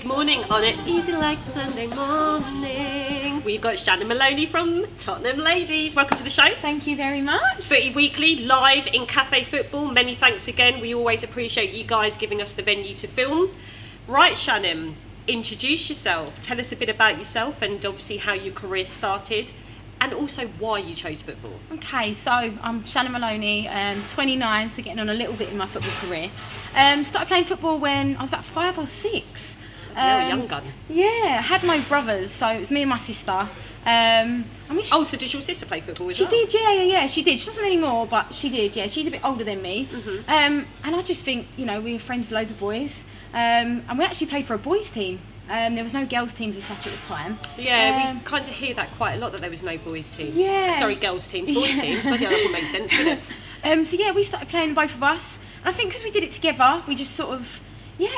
Good morning on an easy like Sunday morning. We've got Shannon Maloney from Tottenham Ladies. Welcome to the show. Thank you very much. Footie Weekly, live in Cafe Football. Many thanks again. We always appreciate you guys giving us the venue to film. Right, Shannon, introduce yourself. Tell us a bit about yourself and obviously how your career started and also why you chose football. Okay, so I'm Shannon Maloney, 29, so getting on a little bit in my football career. Started playing football when I was about 5 or 6. You're a young gun. Yeah, I had my brothers, so it was me and my sister. So did your sister play football as well? She did, yeah, she did. She doesn't anymore, but she did, yeah. She's a bit older than me. Mm-hmm. And I just think, we were friends with loads of boys. And we actually played for a boys' team. There was no girls' teams as such at the time. Yeah, we kind of hear that quite a lot, that there was no boys' teams. Yeah. Sorry, girls' teams, boys' teams. But yeah, that would make sense, wouldn't it? So yeah, we started playing, both of us. And I think because we did it together, we just sort of,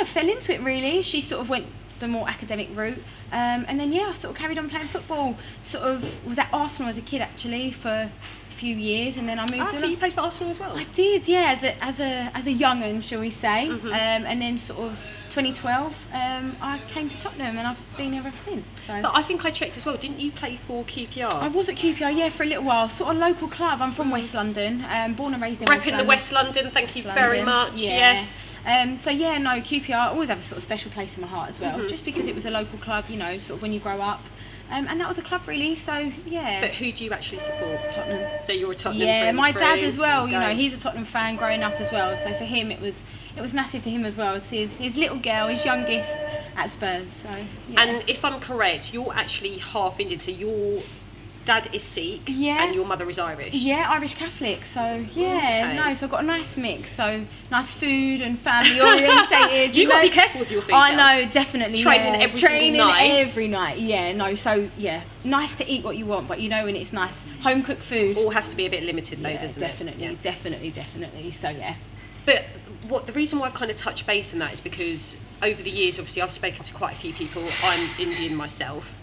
fell into it really. She sort of went the more academic route. And then, I sort of carried on playing football. Sort of was at Arsenal as a kid, actually, for a few years. And then I moved on. So you played for Arsenal as well? I did, yeah, as a young'un, shall we say. Mm-hmm. And then sort of 2012, I came to Tottenham and I've been here ever since. So. But I think I checked as well, didn't you play for QPR? I was at QPR, yeah, for a little while. Sort of local club. I'm from West London, born and raised in West London. Repping the West London, thank you very much, yeah. yes. QPR always have a sort of special place in my heart as well, Mm-hmm. just because it was a local club, sort of when you grow up. And that was a club really, so yeah. But who do you actually support? Tottenham. So you're a Tottenham Yeah, fan my dad as well, Go. he's a Tottenham fan growing up as well, so for him it was massive for him as well. It's his little girl, his youngest at Spurs, so yeah. And if I'm correct, you're actually half Indian, so your dad is Sikh and your mother is Irish. Yeah, Irish Catholic, so Okay. so I've got a nice mix, so nice food and family orientated. You've got to be careful with your food. I know, definitely. Training every single night. Every night, nice to eat what you want, but when it's nice home cooked food. All has to be a bit limited though, doesn't definitely, it? definitely, so yeah. But the reason why I've kind of touched base on that is because over the years, obviously, I've spoken to quite a few people. I'm Indian myself.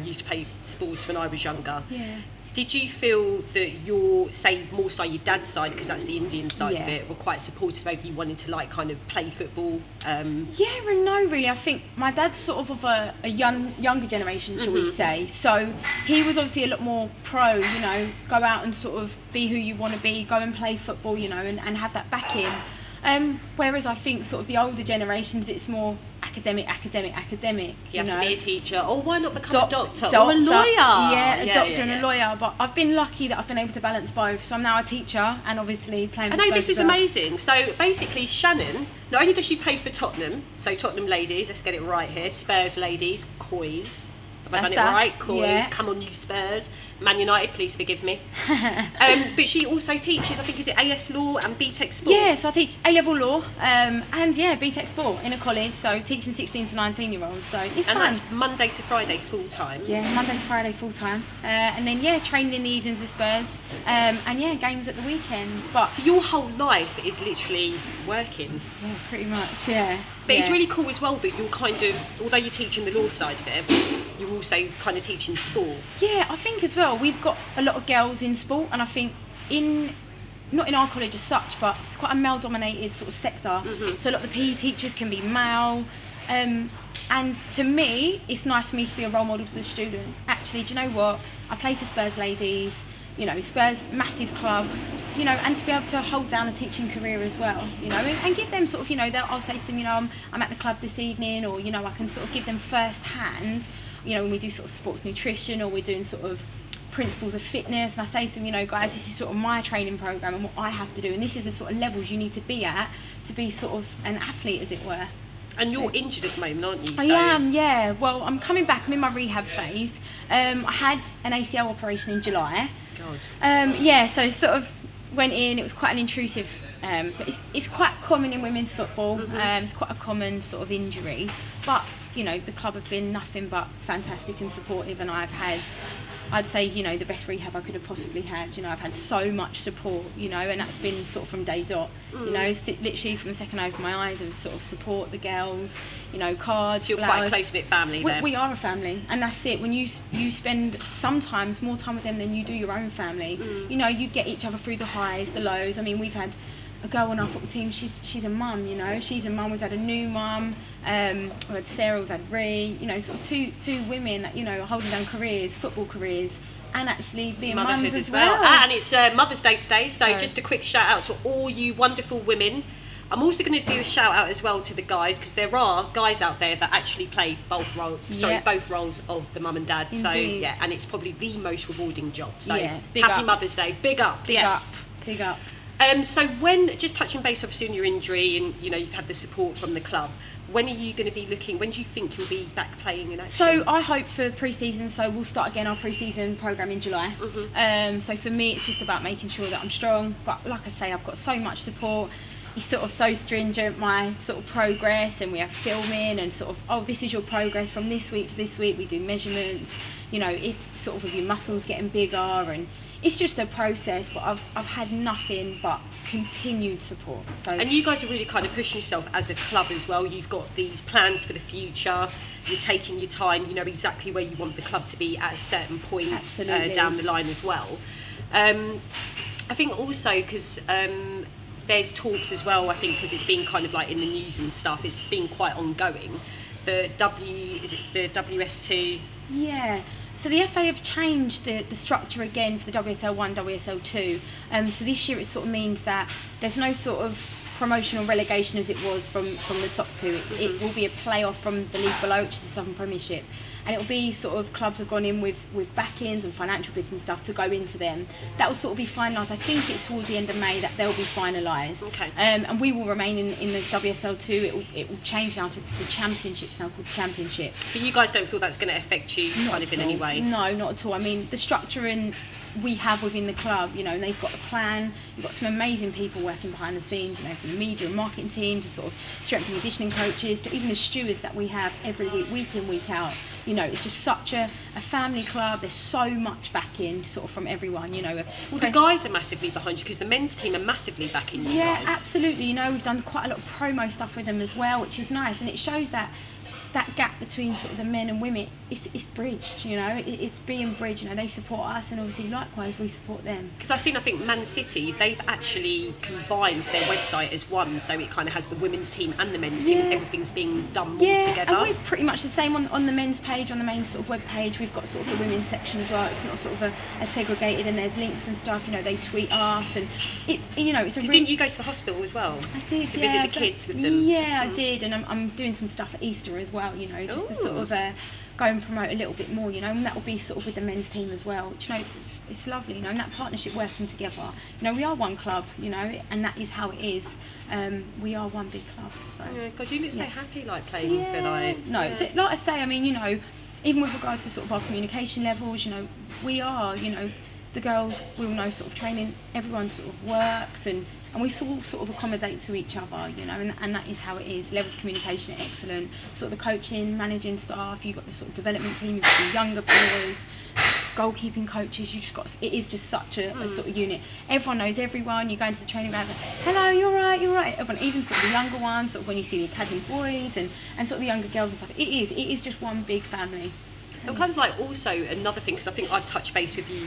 Used to play sports when I was younger. Yeah. Did you feel that your dad's side, because that's the Indian side of it, were quite supportive of you wanting to kind of play football? Yeah and no, really. I think my dad's sort of a younger generation, shall we say. So he was obviously a lot more pro, go out and sort of be who you want to be, go and play football, and have that backing. Whereas I think sort of the older generations, it's more academic. You have to be a teacher, or why not become a doctor or doctor, a lawyer? Yeah, a doctor and a lawyer. But I've been lucky that I've been able to balance both. So I'm now a teacher and obviously playing for I know, Spurs this is as well. amazing. So basically, Shannon, not only does she play for Tottenham, so Tottenham Ladies, let's get it right here, Spurs Ladies, Coys. Have I done it right? Coys, yeah. Come on you Spurs. Man United, please forgive me. But she also teaches, I think, is it AS Law and BTEC Sport? Yeah, so I teach A-level law and BTEC Sport in a college, so teaching 16 to 19 year olds, so it's fun. And that's Monday to Friday full time? Yeah, Monday to Friday full time. And then training in the evenings with Spurs and games at the weekend. But so your whole life is literally working? Yeah, pretty much, yeah. But it's really cool as well that you're kind of, although you're teaching the law side of it, you're also kind of teaching sport. Yeah, I think as well, we've got a lot of girls in sport, and I think not in our college as such, but it's quite a male-dominated sort of sector. Mm-hmm. So a lot of the PE teachers can be male, and to me, it's nice for me to be a role model to the students. Actually, do you know what? I play for Spurs Ladies. Spurs, massive club, and to be able to hold down a teaching career as well, and give them sort of, I'll say to them, I'm at the club this evening, or, I can sort of give them first hand, when we do sort of sports nutrition, or we're doing sort of principles of fitness, and I say to them, guys, this is sort of my training program and what I have to do, and this is the sort of levels you need to be at to be sort of an athlete, as it were. And you're injured at the moment, aren't you? I am, yeah. Well, I'm coming back. I'm in my rehab phase. I had an ACL operation in July. God. So sort of went in. It was quite an intrusive, but it's quite common in women's football. Mm-hmm. It's quite a common sort of injury. But the club have been nothing but fantastic and supportive, and I'd say, the best rehab I could have possibly had. I've had so much support, and that's been sort of from day dot. Literally from the second I opened my eyes, it was sort of support the girls, cards, so you're flowers. quite a close-knit family there. We are a family, and that's it. When you spend sometimes more time with them than you do your own family, you get each other through the highs, the lows. I mean, we've had a girl on our football team, she's a mum, you know, she's a mum. We've had a new mum, we've had Sarah, we've had Ree, you know, sort of two women that, you know, are holding down careers, football careers, and actually being mums as well. And it's Mother's Day today, so just a quick shout out to all you wonderful women. I'm also going to do a shout out as well to the guys, because there are guys out there that actually play both roles of the mum and dad. Indeed. So yeah, and it's probably the most rewarding job. So big happy up. Mother's Day, big up, big up. So when, just touching base obviously on your injury, and you know you've had the support from the club, when are you going to be looking, when do you think you'll be back playing in action? So I hope for pre-season, so we'll start again our pre-season programme in July. So for me it's just about making sure that I'm strong, but like I say, I've got so much support. It's sort of so stringent, my sort of progress, and we have filming and sort of, oh, this is your progress from this week to this week. We do measurements, you know, it's sort of with your muscles getting bigger, and it's just a process, but I've had nothing but continued support. So, and you guys are really kind of pushing yourself as a club as well. You've got these plans for the future, you're taking your time, you know exactly where you want the club to be at a certain point down the line as well. I think also because there's talks as well, I think because it's been kind of like in the news and stuff, it's been quite ongoing. The WS2? Yeah. So the FA have changed the structure again for the WSL1, WSL2. So this year it sort of means that there's no sort of promotion or relegation as it was from the top two. It will be a playoff from the league below, which is the Southern Premiership. And it'll be sort of, clubs have gone in with back-ins and financial bids and stuff to go into them. That will sort of be finalised. I think it's towards the end of May that they'll be finalised. Okay. And we will remain in the WSL2. It will change now to the Championship, it's now called Championship. But you guys don't feel that's going to affect you kind of in any way? No, not at all. I mean, the structure we have within the club, you know, and they've got a plan. You've got some amazing people working behind the scenes, you know, from the media and marketing team to sort of strength and conditioning coaches to even the stewards that we have every week in, week out. You know, it's just such a family club. There's so much backing sort of from everyone, you know. Well, the guys are massively behind you because the men's team are massively backing you guys. Yeah, absolutely. You know, we've done quite a lot of promo stuff with them as well, which is nice, and it shows that gap between sort of the men and women, it's bridged, you know, it's being bridged, you know, they support us and obviously likewise we support them. Because I've seen, I think Man City, they've actually combined their website as one, so it kind of has the women's team and the men's team, everything's being done all together. And we're pretty much the same on the men's page, on the main sort of web page. We've got sort of the women's section as well. It's not sort of a segregated, and there's links and stuff, you know, they tweet us, and it's, you know, it's a didn't you go to the hospital as well? I did, to visit the kids with them? Yeah, I did, and I'm doing some stuff at Easter as well, you know, just to sort of go and promote a little bit more, you know, and that will be sort of with the men's team as well, which, you know, it's lovely, you know, and that partnership working together, you know, we are one club, you know, and that is how it is. We are one big club. So. Yeah, God, you look so happy, like, playing for, like... No, so, like I say, I mean, you know, even with regards to sort of our communication levels, you know, we are, you know, the girls, we all know sort of training, everyone sort of works, and we all sort of accommodate to each other, you know, and that is how it is. Levels of communication are excellent. Sort of the coaching, managing staff, you've got the sort of development team, you've got the younger boys, goalkeeping coaches, it is just such a sort of unit. Everyone knows everyone. You go into the training grounds, like, hello, you're right. Everyone, even sort of the younger ones, sort of when you see the academy boys and sort of the younger girls and stuff, it is just one big family. And kind of like also another thing, because I think I've touched base with you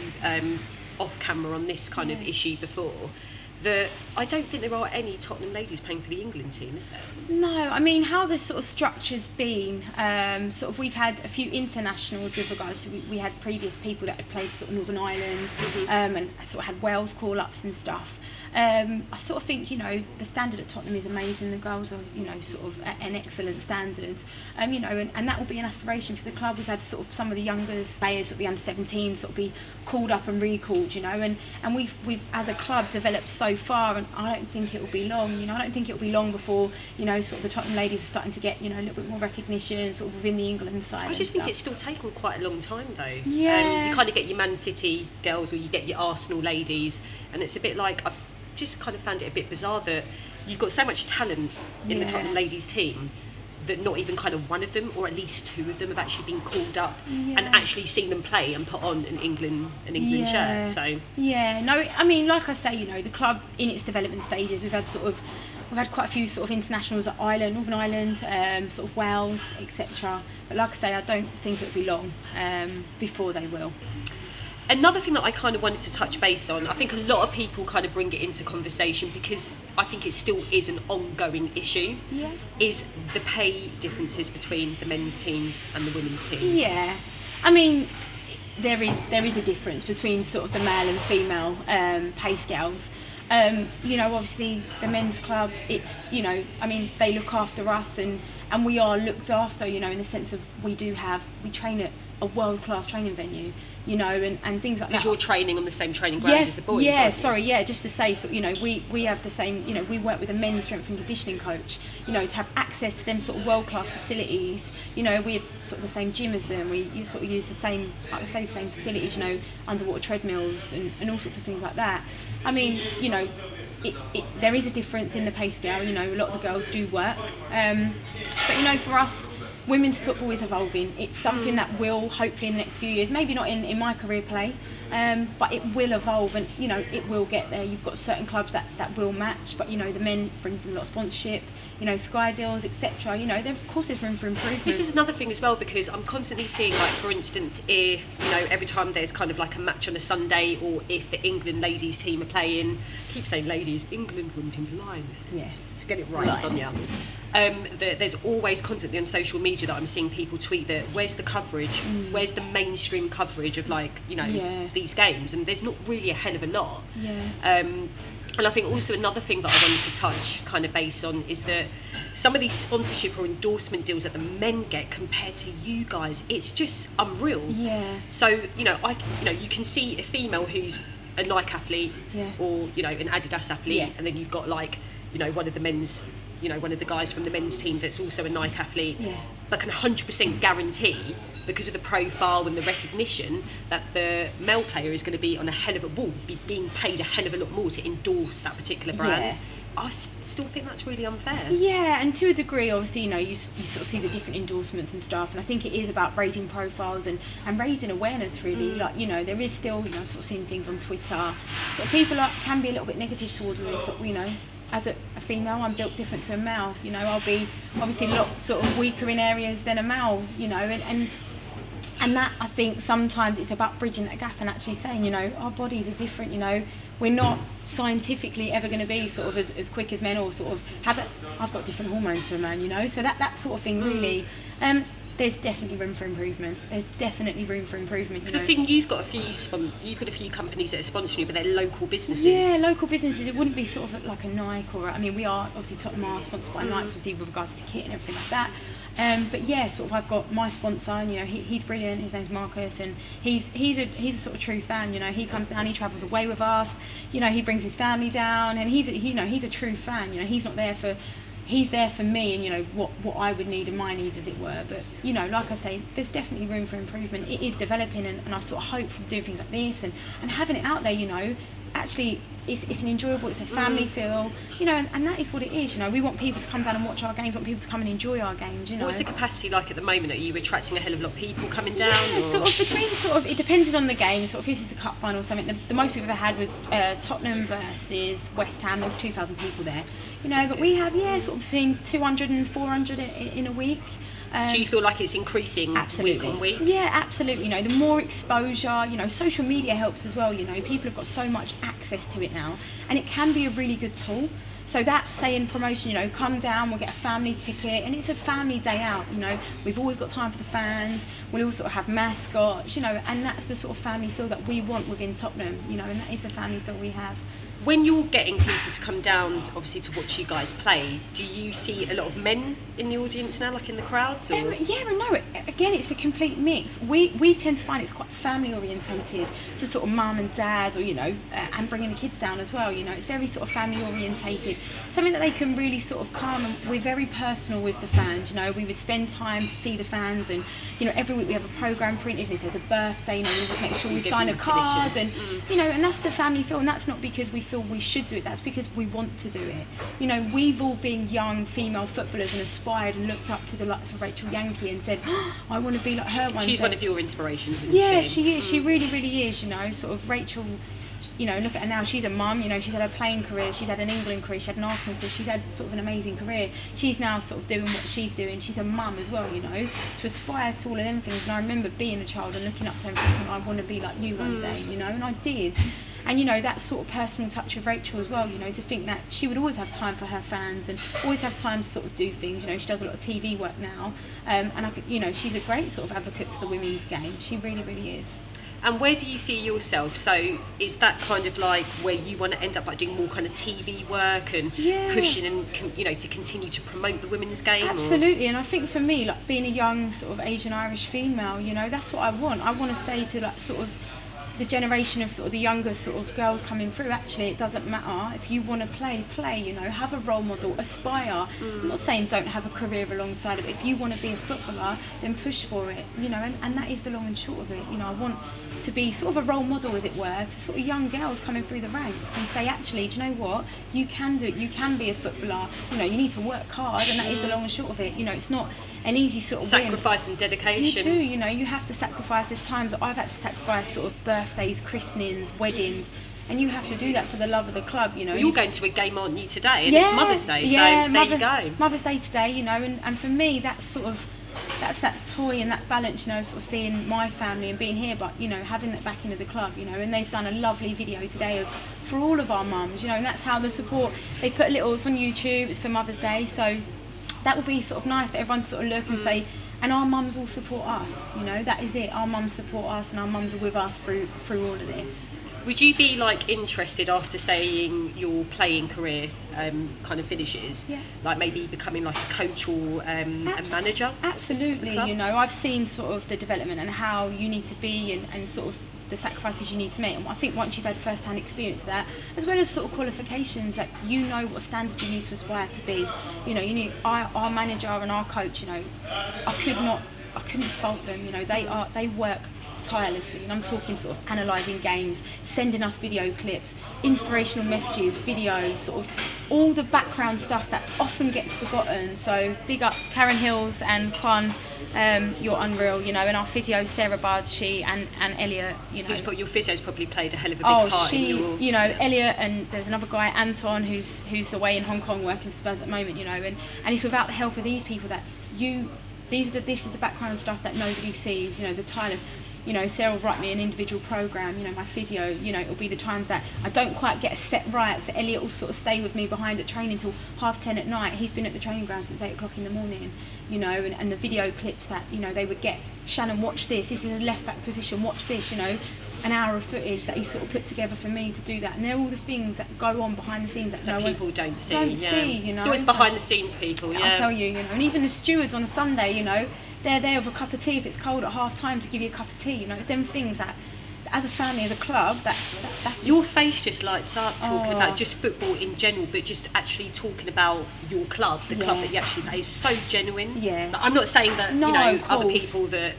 off camera on this kind of issue before, that I don't think there are any Tottenham ladies playing for the England team, is there? No, I mean, how the sort of structure's been, sort of we've had a few internationals with regards to, we had previous people that had played sort of Northern Ireland, and sort of had Wales call-ups and stuff. I sort of think, you know, the standard at Tottenham is amazing. The girls are, you know, sort of at an excellent standard. You know, and that will be an aspiration for the club. We've had sort of some of the younger players, sort of the under-17s, sort of be called up and recalled, you know, and we've as a club developed so far, and I don't think it will be long, you know, I don't think it will be long before, you know, sort of the Tottenham ladies are starting to get, you know, a little bit more recognition sort of within the England side. I just think it's still taken quite a long time though. Yeah. You kind of get your Man City girls or you get your Arsenal ladies, and it's a bit like, I just kind of found it a bit bizarre that you've got so much talent in the Tottenham ladies team that not even kind of one of them, or at least two of them, have actually been called up and actually seen them play and put on an England shirt. So no, I mean, like I say, you know, the club in its development stages, we've had quite a few sort of internationals at Ireland, Northern Ireland, sort of Wales, etc. But like I say, I don't think it'll be long before they will. Another thing that I kind of wanted to touch base on, I think a lot of people kind of bring it into conversation because I think it still is an ongoing issue, is the pay differences between the men's teams and the women's teams. Yeah, I mean, there is a difference between sort of the male and female pay scales. You know, obviously the men's club, it's, you know, I mean, they look after us and we are looked after, you know, in the sense of we train at a world-class training venue, you know, and things like that. Because you're training on the same training ground as the boys, just to say, so, you know, we have the same, you know, we work with a men's strength and conditioning coach, you know, to have access to them sort of world-class facilities, you know, we have sort of the same gym as them, you sort of use the same, like I say, same facilities, you know, underwater treadmills and all sorts of things like that. I mean, you know, there is a difference in the pay scale, you know, a lot of the girls do work, but, you know, for us, women's football is evolving. It's something that will, hopefully in the next few years, maybe not in my career play, but it will evolve and, you know, it will get there. You've got certain clubs that will match, but, you know, the men brings in a lot of sponsorship, you know, Sky deals, etc. You know, of course there's room for improvement. This is another thing as well, because I'm constantly seeing, like, for instance, if, you know, every time there's kind of like a match on a Sunday, or if the England ladies team are playing, I keep saying ladies, England women's team's Lions. Yeah. Let's get it right, Sonia. There's always constantly on social media that I'm seeing people tweet that, where's the coverage? Where's the mainstream coverage of, like, you know, these games? And there's not really a hell of a lot. And I think also another thing that I wanted to touch kind of base on is that some of these sponsorship or endorsement deals that the men get compared to you guys, it's just unreal. So, you know, you can see a female who's a Nike athlete or, you know, an Adidas athlete, and then you've got, like, you know, one of the guys from the men's team that's also a Nike athlete, but can 100% guarantee, because of the profile and the recognition, that the male player is going to be on a hell of a wall, be being paid a hell of a lot more to endorse that particular brand. I still think that's really unfair. Yeah, and to a degree, obviously, you know, you sort of see the different endorsements and stuff, and I think it is about raising profiles and raising awareness, really. Like, you know, there is still, you know, sort of seeing things on Twitter, sort of people can be a little bit negative towards women's football, you know. As a female, I'm built different to a male, you know, I'll be obviously a lot sort of weaker in areas than a male, you know, and that, I think sometimes it's about bridging that gap and actually saying, you know, our bodies are different, you know, we're not scientifically ever going to be sort of as quick as men, or sort of I've got different hormones to a man, you know, so that sort of thing really. There's definitely room for improvement. Because I've seen you've got a few companies that are sponsoring you, but they're local businesses. Yeah, local businesses. It wouldn't be sort of like a Nike or, I mean, we are obviously Tottenham are sponsored by Nike, obviously with regards to kit and everything like that. But yeah, sort of I've got my sponsor, and, you know, he's brilliant. His name's Marcus, and he's a sort of true fan. You know, he comes down, he travels away with us. You know, he brings his family down, and he's a true fan. You know, he's there for me, and, you know, what I would need and my needs, as it were. But, you know, like I say, there's definitely room for improvement. It is developing, and I sort of hope from doing things like this and having it out there, you know, actually it's an enjoyable, it's a family feel, you know, and that is what it is, you know. We want people to come down and watch our games, want people to come and enjoy our games, you know. What's the capacity like at the moment? Are you attracting a hell of a lot of people coming down? It depended on the game. Sort of, if this is the cup final or something, the most we've ever had was Tottenham versus West Ham. There was 2,000 people there, you know, but we have sort of between 200 and 400 in a week. Do you feel like it's increasing week on week? Yeah, absolutely. You know, the more exposure, you know, social media helps as well. You know, people have got so much access to it now, and it can be a really good tool. So that, say in promotion, you know, come down, we'll get a family ticket, and it's a family day out, you know. We've always got time for the fans, we'll all sort of have mascots, you know, and that's the sort of family feel that we want within Tottenham, you know, and that is the family feel we have. When you're getting people to come down, obviously, to watch you guys play, do you see a lot of men in the audience now, like in the crowds? Or? Yeah and no. Again, it's a complete mix. We tend to find it's quite family orientated, so sort of mum and dad, or, you know, and bringing the kids down as well. You know, it's very sort of family orientated, something that they can really sort of come. And we're very personal with the fans. You know, we would spend time to see the fans, and, you know, every week we have a programme printed. If there's a birthday, you know, we just make sure we sign a card, and you know, and that's the family feel. And that's not because we feel we should do it, that's because we want to do it. You know, we've all been young female footballers and aspired and looked up to the likes of Rachel Yankee and said, oh, I want to be like her one day. She's one of your inspirations, isn't she? Yeah, she is. She really, really is, you know. Sort of Rachel, you know, look at her now, she's a mum, you know, she's had her playing career, she's had an England career, she had an Arsenal career, she's had sort of an amazing career. She's now sort of doing what she's doing. She's a mum as well, you know, to aspire to all of them things. And I remember being a child and looking up to her and thinking, I want to be like you one day, you know, and I did. And, you know, that sort of personal touch of Rachel as well, you know, to think that she would always have time for her fans and always have time to sort of do things. You know, she does a lot of TV work now. And, you know, she's a great sort of advocate to the women's game. She really, really is. And where do you see yourself? So is that kind of like where you want to end up like doing more kind of TV work and pushing and, you know, to continue to promote the women's game? Absolutely. And I think for me, like being a young sort of Asian Irish female, you know, that's what I want. I want to say to like sort of the generation of sort of the younger sort of girls coming through, actually it doesn't matter if you want to play, you know, have a role model, aspire. I'm not saying don't have a career alongside it, but if you want to be a footballer, then push for it, you know, and that is the long and short of it. You know, I want to be sort of a role model, as it were, to sort of young girls coming through the ranks and say, actually, do you know what, you can do it, you can be a footballer, you know, you need to work hard, and that is the long and short of it. You know, it's not an easy sort of sacrifice and dedication. You do, you know, you have to sacrifice. There's times that I've had to sacrifice sort of birthdays, christenings, weddings, and you have to do that for the love of the club, you know. You're going to a game, aren't you, today? And it's Mother's Day, so there you go. Mother's Day today, you know, and for me, that's that toy and that balance, you know, sort of seeing my family and being here, but, you know, having that backing of the club, you know, and they've done a lovely video today for all of our mums, you know, and that's how the support, they put it's on YouTube, it's for Mother's Day, so that will be sort of nice for everyone to sort of look and say, and our mums all support us, you know, that is it, our mums support us and our mums are with us through all of this. Would you be like interested after saying your playing career kind of finishes, like maybe becoming like a coach or a manager? Absolutely, you know, I've seen sort of the development and how you need to be and sort of the sacrifices you need to make, and I think once you've had first-hand experience of that, as well as sort of qualifications, that you know what standards you need to aspire to be. You know, you need our manager and our coach, you know, I couldn't fault them, you know, they work tirelessly, and I'm talking sort of analysing games, sending us video clips, inspirational messages, videos, sort of all the background stuff that often gets forgotten. So big up Karen Hills and Quan, you're unreal, you know, and our physio Sarah Budd, she and Elliot, you know. Your physio's probably played a hell of a big part in your... you know, Elliot, and there's another guy, Anton, who's away in Hong Kong working for Spurs at the moment, you know, and it's without the help of these people that this is the background stuff that nobody sees, you know, the tireless. You know, Sarah will write me an individual programme, you know, my physio, you know, it'll be the times that I don't quite get a set right, so Elliot will sort of stay with me behind at training till 10:30 at night. He's been at the training ground since 8 o'clock in the morning, you know, and the video clips that, you know, they would get, Shannon, watch this is a left back position, watch this, you know, an hour of footage that he sort of put together for me to do that, and they're all the things that go on behind the scenes that no people one don't see, you know. It's always behind the scenes people, I'll tell you, you know, and even the stewards on a Sunday, you know, they're there with a cup of tea if it's cold at half time to give you a cup of tea, you know. It's them things that, as a family, as a club, that's just... Your face just lights up talking about just football in general, but just actually talking about your club, the club that you actually play, is so genuine. Yeah. Like, I'm not saying that, you know, other people that,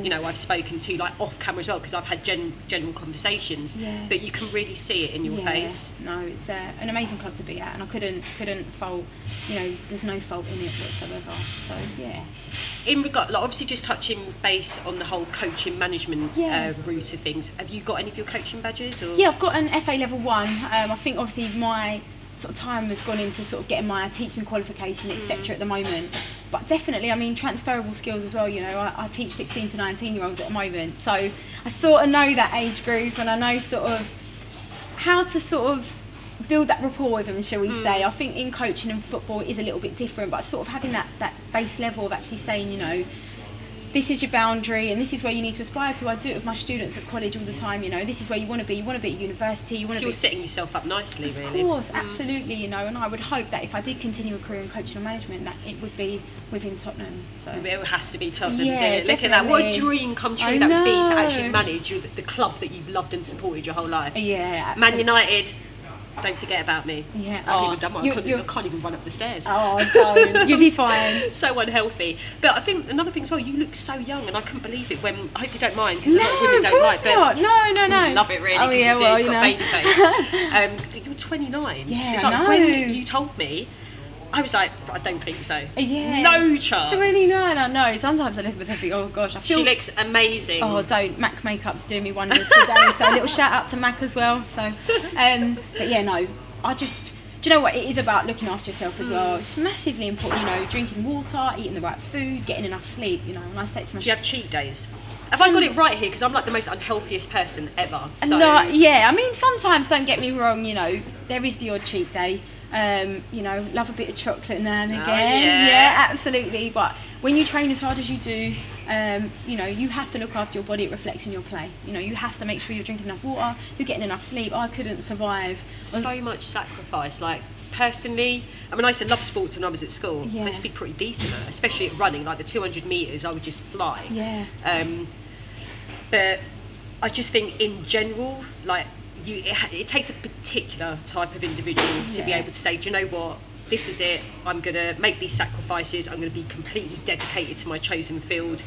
you know, I've spoken to, like, off camera as well, because I've had general conversations, but you can really see it in your face. No, it's an amazing club to be at, and I couldn't fault, you know, there's no fault in it whatsoever, so, yeah. In regard, like, obviously just touching base on the whole coaching management route of things, have you got any of your coaching badges? Or? Yeah, I've got an FA level 1. I think obviously my sort of time has gone into sort of getting my teaching qualification, etc. at the moment. But definitely, I mean, transferable skills as well, you know, I teach 16 to 19 year olds at the moment. So I sort of know that age group, and I know sort of how to sort of build that rapport with them, shall we say. I think in coaching and football it is a little bit different, but sort of having that base level of actually saying, you know, this is your boundary and this is where you need to aspire to. I do it with my students at college all the time, you know, this is where you want to be at university, you want to be... you're setting yourself up nicely, really. Of course, absolutely, you know, and I would hope that if I did continue a career in coaching and management, that it would be within Tottenham. So it has to be Tottenham, yeah, dear. Look at that, what a dream come true that would be to actually manage the club that you've loved and supported your whole life. Yeah, absolutely. Man United, don't forget about me. Yeah. I haven't even done one. I can't even run up the stairs. Oh, don't. You'll be fine. So unhealthy. But I think another thing as well, you look so young, and I couldn't believe it when, I hope you don't mind, because a lot of women don't like, but no. Love it really, because you do, it's got baby face. You're 29. Yeah, it's like when you told me, I was like, I don't think so. Yeah. No chance. So really, no. Sometimes I look at myself and think, oh gosh, I feel... She looks amazing. Oh, don't. MAC Makeup's doing me wonders today. So a little shout out to MAC as well. So, but yeah, no. I just... Do you know what? It is about looking after yourself as well. It's massively important, you know, drinking water, eating the right food, getting enough sleep, you know. And I say to myself... Do you have cheat days? Have I got it right here? Because I'm like the most unhealthiest person ever. So. No, yeah, I mean, sometimes, don't get me wrong, you know, there is the odd cheat day. You know, love a bit of chocolate now and again. Yeah, absolutely. But when you train as hard as you do, you know, you have to look after your body. It reflects in your play. You know, you have to make sure you're drinking enough water, you're getting enough sleep. I couldn't survive. So much sacrifice. Like, personally, I mean, I used to love sports when I was at school. Yeah. I used to be pretty decent at it, especially at running. Like the 200 metres, I would just fly. Yeah. But I just think in general, like, it takes a particular type of individual to be able to say, do you know what, this is it, I'm going to make these sacrifices, I'm going to be completely dedicated to my chosen field.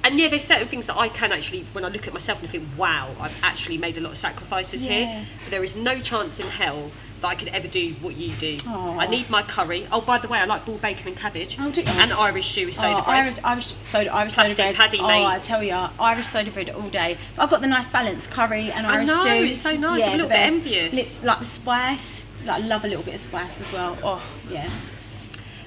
And yeah, there's certain things that I can actually, when I look at myself and think, wow, I've actually made a lot of sacrifices here, but there is no chance in hell that I could ever do what you do. Aww. I need my curry. Oh, by the way, I like boiled bacon and cabbage. Oh, do you? And Irish stew with soda bread. Irish soda Plastic bread. paddy, oh, mate. I tell you, Irish soda bread all day. But I've got the nice balance, curry and Irish stew. I know, it's so nice. I'm a little bit envious. Like the spice. Like, I love a little bit of spice as well. Oh, yeah.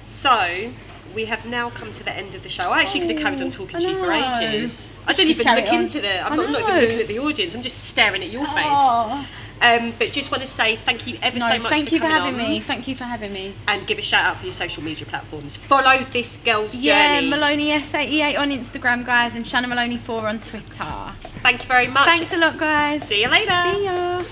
So, we have now come to the end of the show. I actually could have carried on talking to you for ages. I don't Just even look carry on. into the... I'm not even looking at the audience. I'm just staring at your Oh. face. But just want to say thank you ever so much thank you for coming having on. me. Thank you for having me. And give a shout out for your social media platforms. Follow this girl's Yeah, journey. Maloney S88 on Instagram, guys, and Shannon Maloney 4 on Twitter. Thank you very much. Thanks a lot, guys. See you later. See ya.